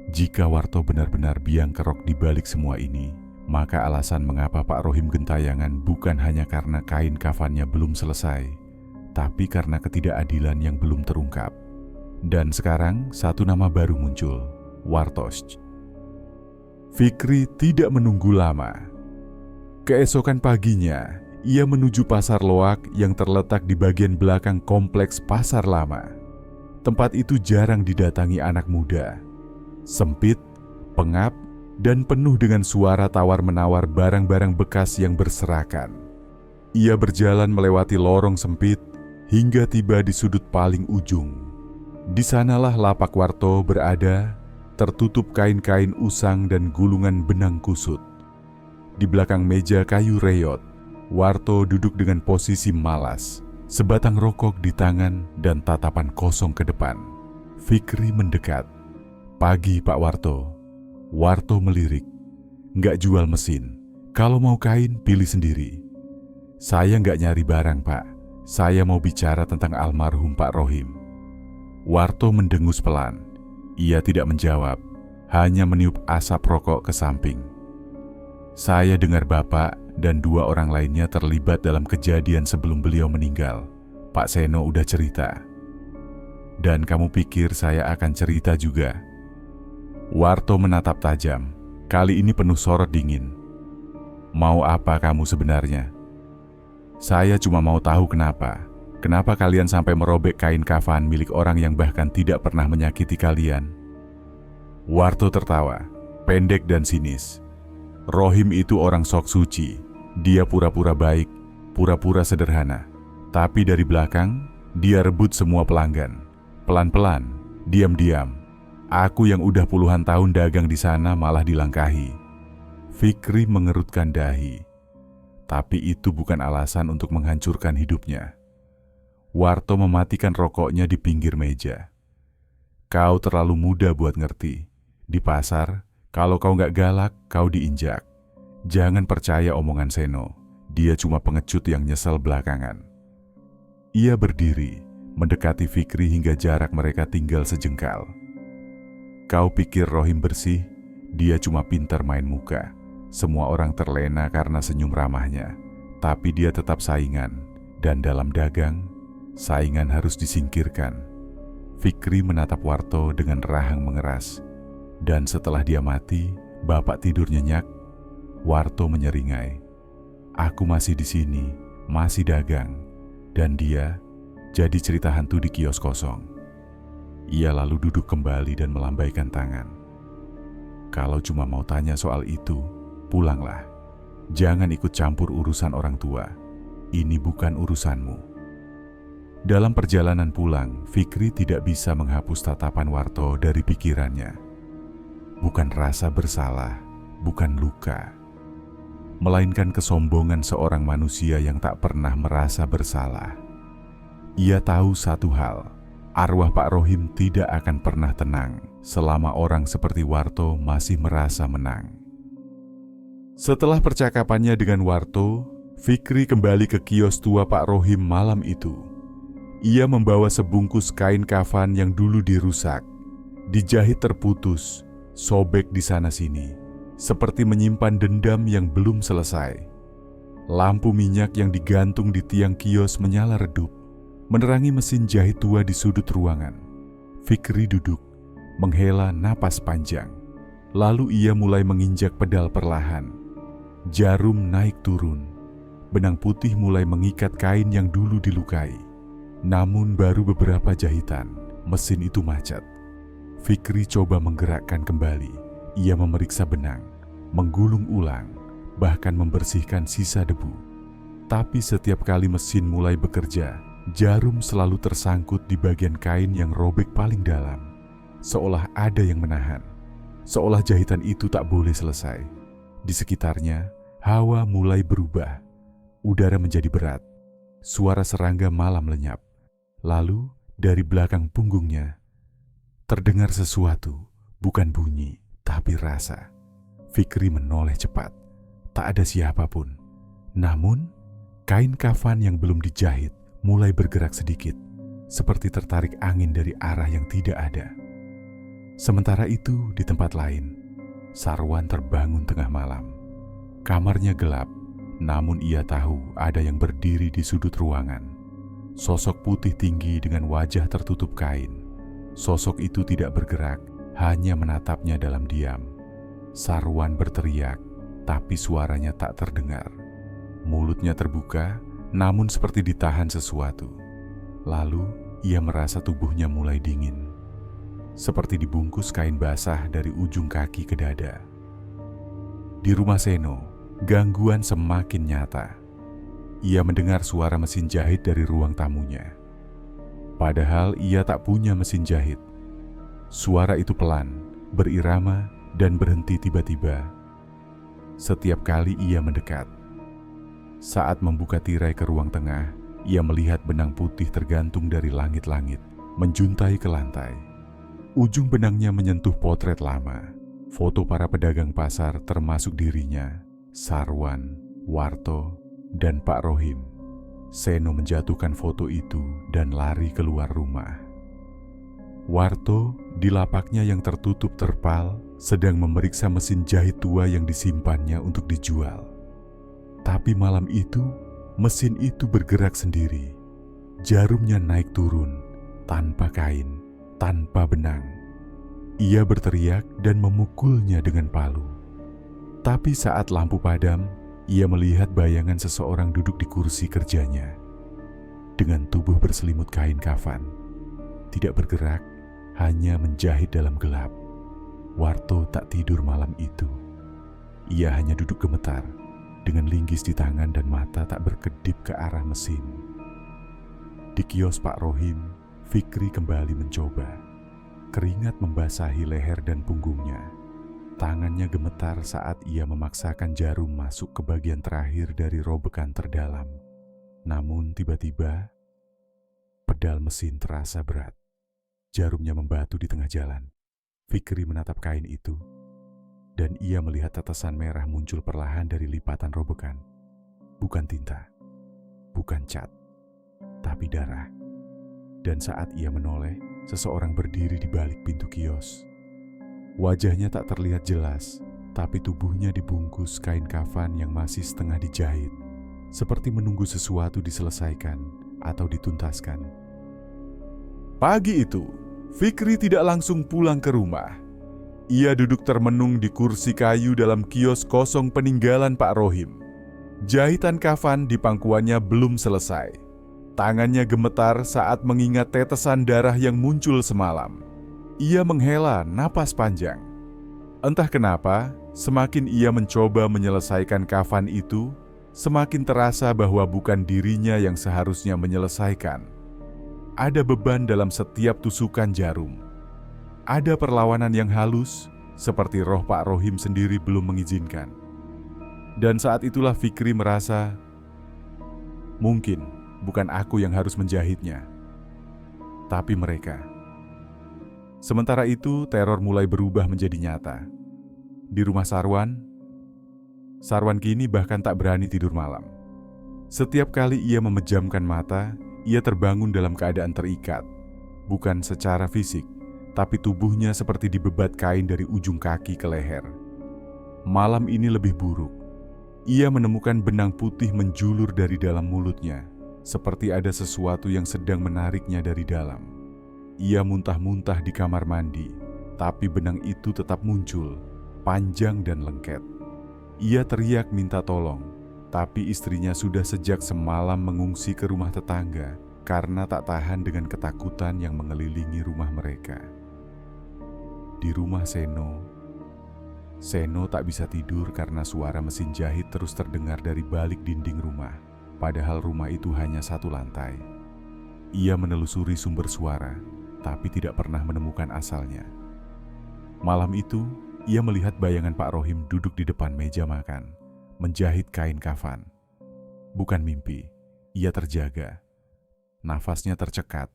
Jika Warto benar-benar biang kerok di balik semua ini, maka alasan mengapa Pak Rohim gentayangan bukan hanya karena kain kafannya belum selesai, tapi karena ketidakadilan yang belum terungkap. Dan sekarang satu nama baru muncul, Wartosch. Fikri tidak menunggu lama. Keesokan paginya, ia menuju Pasar Loak yang terletak di bagian belakang kompleks Pasar Lama. Tempat itu jarang didatangi anak muda. Sempit, pengap, dan penuh dengan suara tawar-menawar barang-barang bekas yang berserakan. Ia berjalan melewati lorong sempit hingga tiba di sudut paling ujung. Di sanalah lapak Warto berada, tertutup kain-kain usang dan gulungan benang kusut. Di belakang meja kayu reyot, Warto duduk dengan posisi malas, sebatang rokok di tangan dan tatapan kosong ke depan. Fikri mendekat. "Pagi, Pak Warto." Warto melirik. "Nggak jual mesin. Kalau mau kain, pilih sendiri." "Saya nggak nyari barang, Pak. Saya mau bicara tentang almarhum Pak Rohim." Warto mendengus pelan. Ia tidak menjawab, hanya meniup asap rokok ke samping. "Saya dengar Bapak dan 2 orang lainnya terlibat dalam kejadian sebelum beliau meninggal. Pak Seno udah cerita. Dan kamu pikir saya akan cerita juga?" Warto menatap tajam, kali ini penuh sorot dingin. "Mau apa kamu sebenarnya?" "Saya cuma mau tahu kenapa kalian sampai merobek kain kafan milik orang yang bahkan tidak pernah menyakiti kalian?" Warto tertawa, pendek dan sinis. "Rohim itu orang sok suci. Dia pura-pura baik, pura-pura sederhana. Tapi dari belakang, dia rebut semua pelanggan. Pelan-pelan, diam-diam. Aku yang udah puluhan tahun dagang di sana malah dilangkahi." Fikri mengerutkan dahi. Tapi itu bukan alasan untuk menghancurkan hidupnya. Warto mematikan rokoknya di pinggir meja. "Kau terlalu muda buat ngerti. Di pasar, kalau kau nggak galak, kau diinjak. Jangan percaya omongan Seno. Dia cuma pengecut yang nyesel belakangan." Ia berdiri, mendekati Fikri hingga jarak mereka tinggal sejengkal. "Kau pikir Rohim bersih? Dia cuma pintar main muka. Semua orang terlena karena senyum ramahnya. Tapi dia tetap saingan. Dan dalam dagang, saingan harus disingkirkan." Fikri menatap Warto dengan rahang mengeras. Dan setelah dia mati, Bapak tidur nyenyak. Warto menyeringai. "Aku masih di sini, masih dagang. Dan dia jadi cerita hantu di kios kosong." Ia lalu duduk kembali dan melambaikan tangan. "Kalau cuma mau tanya soal itu, pulanglah. Jangan ikut campur urusan orang tua. Ini bukan urusanmu." Dalam perjalanan pulang, Fikri tidak bisa menghapus tatapan Warto dari pikirannya. Bukan rasa bersalah, bukan luka, melainkan kesombongan seorang manusia yang tak pernah merasa bersalah. Ia tahu satu hal, arwah Pak Rohim tidak akan pernah tenang selama orang seperti Warto masih merasa menang. Setelah percakapannya dengan Warto, Fikri kembali ke kios tua Pak Rohim malam itu. Ia membawa sebungkus kain kafan yang dulu dirusak, dijahit terputus, sobek di sana-sini, seperti menyimpan dendam yang belum selesai. Lampu minyak yang digantung di tiang kios menyala redup, menerangi mesin jahit tua di sudut ruangan. Fikri duduk, menghela napas panjang. Lalu ia mulai menginjak pedal perlahan. Jarum naik turun. Benang putih mulai mengikat kain yang dulu dilukai. Namun baru beberapa jahitan, mesin itu macet. Fikri coba menggerakkan kembali. Ia memeriksa benang, menggulung ulang, bahkan membersihkan sisa debu. Tapi setiap kali mesin mulai bekerja, jarum selalu tersangkut di bagian kain yang robek paling dalam. Seolah ada yang menahan. Seolah jahitan itu tak boleh selesai. Di sekitarnya, hawa mulai berubah. Udara menjadi berat. Suara serangga malam lenyap. Lalu, dari belakang punggungnya, terdengar sesuatu, bukan bunyi, tapi rasa. Fikri menoleh cepat. Tak ada siapapun. Namun, kain kafan yang belum dijahit mulai bergerak sedikit. seperti tertarik angin dari arah yang tidak ada. Sementara itu, di tempat lain, Sarwan terbangun tengah malam. Kamarnya gelap, namun ia tahu ada yang berdiri di sudut ruangan. Sosok putih tinggi dengan wajah tertutup kain. Sosok itu tidak bergerak, hanya menatapnya dalam diam. Sarwan berteriak, tapi suaranya tak terdengar. Mulutnya terbuka, namun seperti ditahan sesuatu. Lalu, ia merasa tubuhnya mulai dingin, seperti dibungkus kain basah dari ujung kaki ke dada. Di rumah Seno, gangguan semakin nyata. Ia mendengar suara mesin jahit dari ruang tamunya. Padahal ia tak punya mesin jahit. Suara itu pelan, berirama, dan berhenti tiba-tiba. Setiap kali ia mendekat. Saat membuka tirai ke ruang tengah, ia melihat benang putih tergantung dari langit-langit, menjuntai ke lantai. Ujung benangnya menyentuh potret lama, foto para pedagang pasar termasuk dirinya, Sarwan, Warto, dan Pak Rohim. Seno menjatuhkan foto itu dan lari keluar rumah. Warto di lapaknya yang tertutup terpal sedang memeriksa mesin jahit tua yang disimpannya untuk dijual. Tapi malam itu, mesin itu bergerak sendiri. Jarumnya naik turun, tanpa kain, tanpa benang. Ia berteriak dan memukulnya dengan palu. Tapi saat lampu padam, ia melihat bayangan seseorang duduk di kursi kerjanya. Dengan tubuh berselimut kain kafan. Tidak bergerak, hanya menjahit dalam gelap. Warto tak tidur malam itu. Ia hanya duduk gemetar, dengan linggis di tangan dan mata tak berkedip ke arah mesin. Di kios Pak Rohim, Fikri kembali mencoba. Keringat membasahi leher dan punggungnya. Tangannya gemetar saat ia memaksakan jarum masuk ke bagian terakhir dari robekan terdalam. Namun tiba-tiba, pedal mesin terasa berat. Jarumnya membatu di tengah jalan. Fikri menatap kain itu, dan ia melihat tetesan merah muncul perlahan dari lipatan robekan. Bukan tinta, bukan cat, tapi darah. Dan saat ia menoleh, seseorang berdiri di balik pintu kios. Wajahnya tak terlihat jelas, tapi tubuhnya dibungkus kain kafan yang masih setengah dijahit, seperti menunggu sesuatu diselesaikan atau dituntaskan. Pagi itu, Fikri tidak langsung pulang ke rumah. Ia duduk termenung di kursi kayu dalam kios kosong peninggalan Pak Rohim. Jahitan kafan di pangkuannya belum selesai. Tangannya gemetar saat mengingat tetesan darah yang muncul semalam. Ia menghela napas panjang. Entah kenapa, semakin ia mencoba menyelesaikan kafan itu, semakin terasa bahwa bukan dirinya yang seharusnya menyelesaikan. Ada beban dalam setiap tusukan jarum. Ada perlawanan yang halus, seperti roh Pak Rohim sendiri belum mengizinkan. Dan saat itulah Fikri merasa, mungkin bukan aku yang harus menjahitnya, tapi mereka. Sementara itu, teror mulai berubah menjadi nyata. Di rumah Sarwan kini bahkan tak berani tidur malam. Setiap kali ia memejamkan mata, ia terbangun dalam keadaan terikat. Bukan secara fisik, tapi tubuhnya seperti dibebat kain dari ujung kaki ke leher. Malam ini lebih buruk. Ia menemukan benang putih menjulur dari dalam mulutnya, seperti ada sesuatu yang sedang menariknya dari dalam. Ia muntah-muntah di kamar mandi, tapi benang itu tetap muncul, panjang dan lengket. Ia teriak minta tolong, tapi istrinya sudah sejak semalam mengungsi ke rumah tetangga karena tak tahan dengan ketakutan yang mengelilingi rumah mereka. Di rumah Seno tak bisa tidur karena suara mesin jahit terus terdengar dari balik dinding rumah, padahal rumah itu hanya satu lantai. Ia menelusuri sumber suara, tapi tidak pernah menemukan asalnya. Malam itu, ia melihat bayangan Pak Rohim duduk di depan meja makan, menjahit kain kafan. Bukan mimpi, ia terjaga. Nafasnya tercekat.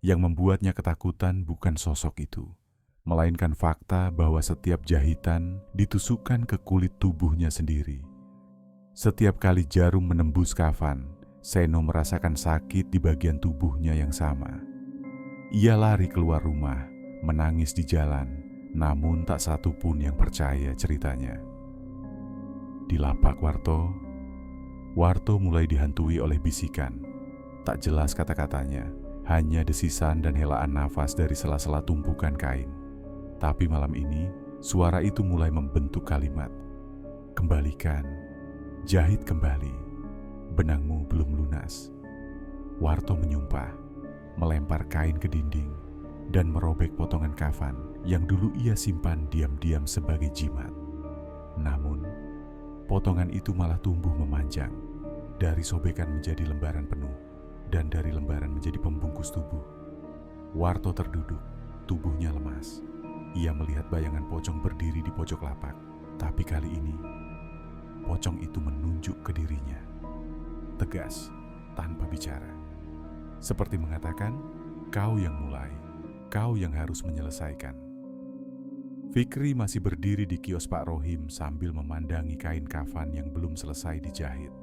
Yang membuatnya ketakutan bukan sosok itu, melainkan fakta bahwa setiap jahitan ditusukkan ke kulit tubuhnya sendiri. Setiap kali jarum menembus kafan, Seno merasakan sakit di bagian tubuhnya yang sama. Ia lari keluar rumah, menangis di jalan, namun tak satu pun yang percaya ceritanya. Di lapak Warto mulai dihantui oleh bisikan. Tak jelas kata-katanya, hanya desisan dan helaan nafas dari sela-sela tumpukan kain. Tapi malam ini, suara itu mulai membentuk kalimat. Kembalikan, jahit kembali, benangmu belum lunas. Warto menyumpah, melempar kain ke dinding, dan merobek potongan kafan yang dulu ia simpan diam-diam sebagai jimat. Namun, potongan itu malah tumbuh memanjang, dari sobekan menjadi lembaran penuh, dan dari lembaran menjadi pembungkus tubuh. Warto terduduk, tubuhnya lemas. Ia melihat bayangan pocong berdiri di pojok lapak, tapi kali ini, pocong itu menunjuk ke dirinya. Tegas, tanpa bicara. Seperti mengatakan, kau yang mulai, kau yang harus menyelesaikan. Fikri masih berdiri di kios Pak Rohim sambil memandangi kain kafan yang belum selesai dijahit.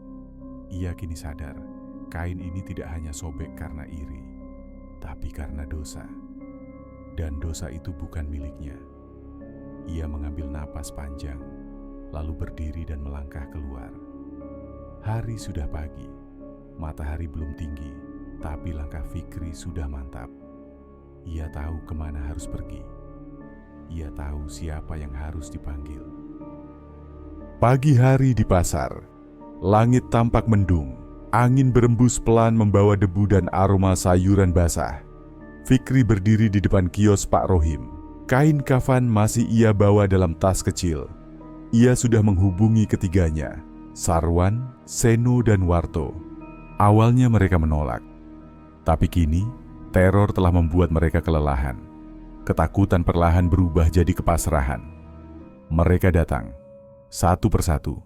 Ia kini sadar, kain ini tidak hanya sobek karena iri, tapi karena dosa. Dan dosa itu bukan miliknya. Ia mengambil napas panjang, lalu berdiri dan melangkah keluar. Hari sudah pagi, matahari belum tinggi, tapi langkah Fikri sudah mantap. Ia tahu kemana harus pergi. Ia tahu siapa yang harus dipanggil. Pagi hari di pasar, langit tampak mendung. Angin berembus pelan membawa debu dan aroma sayuran basah. Fikri berdiri di depan kios Pak Rohim. Kain kafan masih ia bawa dalam tas kecil. Ia sudah menghubungi ketiganya, Sarwan, Seno, dan Warto. Awalnya mereka menolak. Tapi kini, teror telah membuat mereka kelelahan. Ketakutan perlahan berubah jadi kepasrahan. Mereka datang, satu persatu.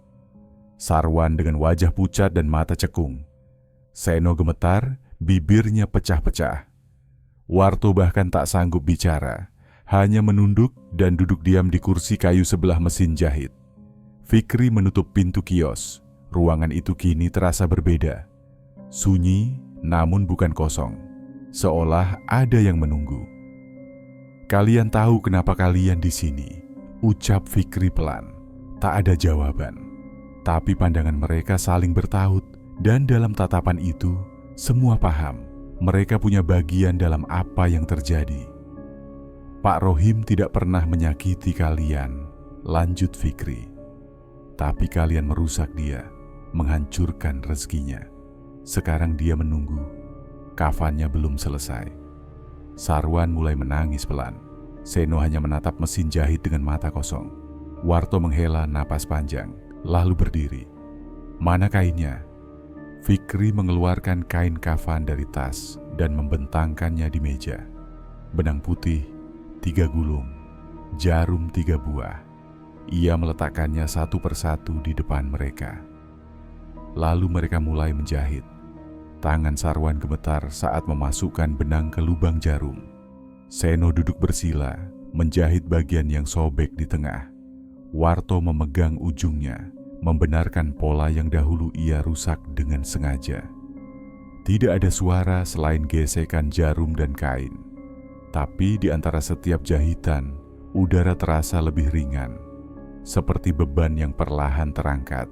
Sarwan dengan wajah pucat dan mata cekung. Seno gemetar, bibirnya pecah-pecah. Warto bahkan tak sanggup bicara, hanya menunduk dan duduk diam di kursi kayu sebelah mesin jahit. Fikri menutup pintu kios. Ruangan itu kini terasa berbeda. Sunyi, namun bukan kosong. Seolah ada yang menunggu. Kalian tahu kenapa kalian di sini? Ucap Fikri pelan. Tak ada jawaban. Tapi pandangan mereka saling bertaut. Dan dalam tatapan itu, semua paham. Mereka punya bagian dalam apa yang terjadi. Pak Rohim tidak pernah menyakiti kalian, lanjut Fikri. Tapi kalian merusak dia, menghancurkan rezekinya. Sekarang dia menunggu. Kafannya belum selesai. Sarwan mulai menangis pelan. Seno hanya menatap mesin jahit dengan mata kosong. Warto menghela napas panjang, lalu berdiri. Mana kainnya? Fikri mengeluarkan kain kafan dari tas dan membentangkannya di meja. Benang putih, 3 gulung, jarum 3 buah. Ia meletakkannya satu persatu di depan mereka. Lalu mereka mulai menjahit. Tangan Sarwan gemetar saat memasukkan benang ke lubang jarum. Seno duduk bersila, menjahit bagian yang sobek di tengah. Warto memegang ujungnya, membenarkan pola yang dahulu ia rusak dengan sengaja. Tidak ada suara selain gesekan jarum dan kain. Tapi di antara setiap jahitan, udara terasa lebih ringan, seperti beban yang perlahan terangkat.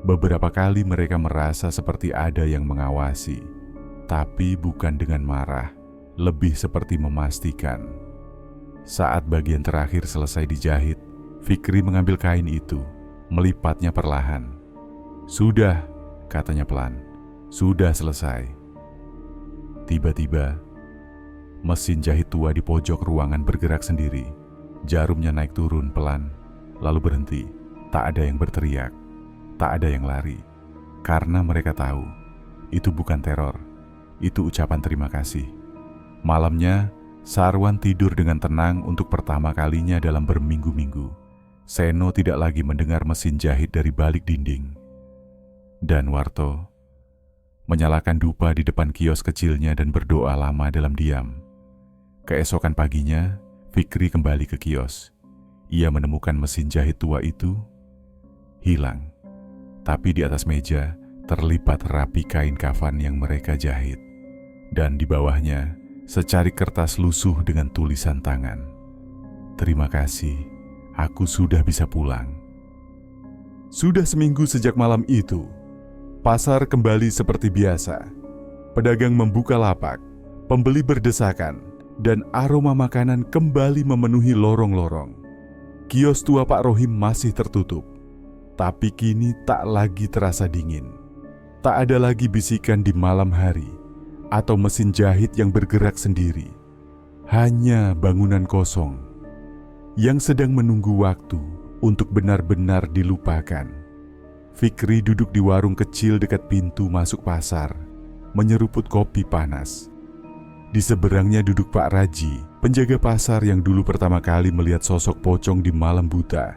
Beberapa kali mereka merasa seperti ada yang mengawasi, tapi bukan dengan marah, lebih seperti memastikan. Saat bagian terakhir selesai dijahit, Fikri mengambil kain itu, melipatnya perlahan. Sudah, katanya pelan. Sudah selesai. Tiba-tiba, mesin jahit tua di pojok ruangan bergerak sendiri. Jarumnya naik turun pelan, lalu berhenti. Tak ada yang berteriak, tak ada yang lari. Karena mereka tahu, itu bukan teror. Itu ucapan terima kasih. Malamnya, Sarwan tidur dengan tenang untuk pertama kalinya dalam berminggu-minggu. Seno tidak lagi mendengar mesin jahit dari balik dinding. Dan Warto menyalakan dupa di depan kios kecilnya dan berdoa lama dalam diam. Keesokan paginya, Fikri kembali ke kios. Ia menemukan mesin jahit tua itu hilang. Tapi di atas meja terlipat rapi kain kafan yang mereka jahit, dan di bawahnya secari kertas lusuh dengan tulisan tangan. "Terima kasih, aku sudah bisa pulang." Sudah seminggu sejak malam itu, pasar kembali seperti biasa. Pedagang membuka lapak, pembeli berdesakan, dan aroma makanan kembali memenuhi lorong-lorong. Kios tua Pak Rohim masih tertutup, tapi kini tak lagi terasa dingin. Tak ada lagi bisikan di malam hari atau mesin jahit yang bergerak sendiri. Hanya bangunan kosong yang sedang menunggu waktu untuk benar-benar dilupakan. Fikri duduk di warung kecil dekat pintu masuk pasar, menyeruput kopi panas. Di seberangnya duduk Pak Raji, penjaga pasar yang dulu pertama kali melihat sosok pocong di malam buta.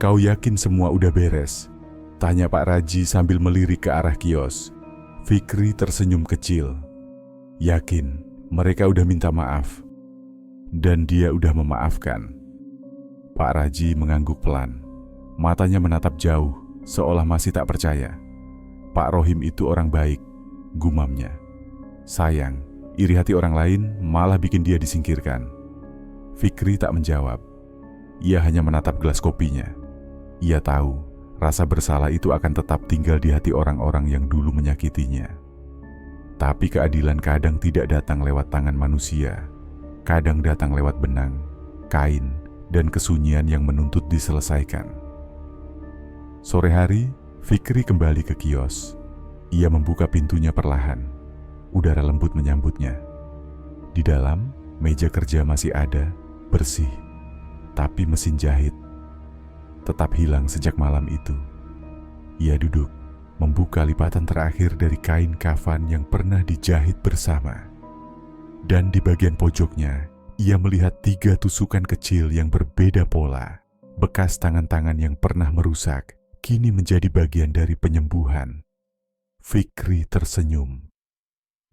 "Kau yakin semua udah beres?" tanya Pak Raji sambil melirik ke arah kios. Fikri tersenyum kecil. Yakin, mereka udah minta maaf. Dan dia udah memaafkan. Pak Raji mengangguk pelan. Matanya menatap jauh, seolah masih tak percaya. "Pak Rohim itu orang baik," gumamnya. "Sayang, iri hati orang lain malah bikin dia disingkirkan." Fikri tak menjawab. Ia hanya menatap gelas kopinya. Ia tahu rasa bersalah itu akan tetap tinggal di hati orang-orang yang dulu menyakitinya. Tapi keadilan kadang tidak datang lewat tangan manusia. Kadang datang lewat benang, kain, dan kesunyian yang menuntut diselesaikan. Sore hari, Fikri kembali ke kios. Ia membuka pintunya perlahan. Udara lembut menyambutnya. Di dalam, meja kerja masih ada, bersih. Tapi mesin jahit tetap hilang sejak malam itu. Ia duduk, membuka lipatan terakhir dari kain kafan yang pernah dijahit bersama. Dan di bagian pojoknya, ia melihat 3 tusukan kecil yang berbeda pola. Bekas tangan-tangan yang pernah merusak, kini menjadi bagian dari penyembuhan. Fikri tersenyum.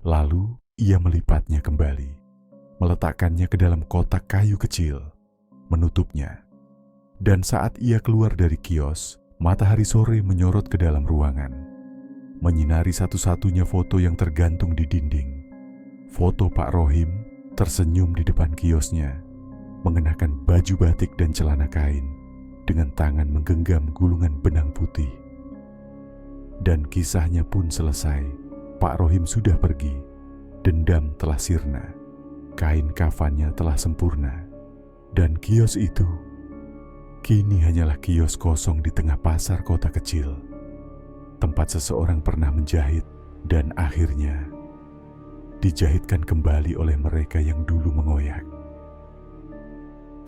Lalu ia melipatnya kembali, meletakkannya ke dalam kotak kayu kecil, menutupnya. Dan saat ia keluar dari kios, matahari sore menyorot ke dalam ruangan, menyinari satu-satunya foto yang tergantung di dinding. Foto Pak Rohim tersenyum di depan kiosnya, mengenakan baju batik dan celana kain, dengan tangan menggenggam gulungan benang putih. Dan kisahnya pun selesai. Pak Rohim sudah pergi, dendam telah sirna, kain kafannya telah sempurna, dan kios itu kini hanyalah kios kosong di tengah pasar kota kecil, tempat seseorang pernah menjahit dan akhirnya dijahitkan kembali oleh mereka yang dulu mengoyak.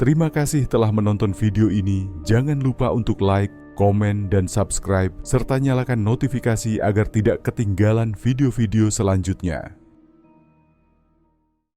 Terima kasih telah menonton video ini. Jangan lupa untuk like, komen, dan subscribe, serta nyalakan notifikasi agar tidak ketinggalan video-video selanjutnya.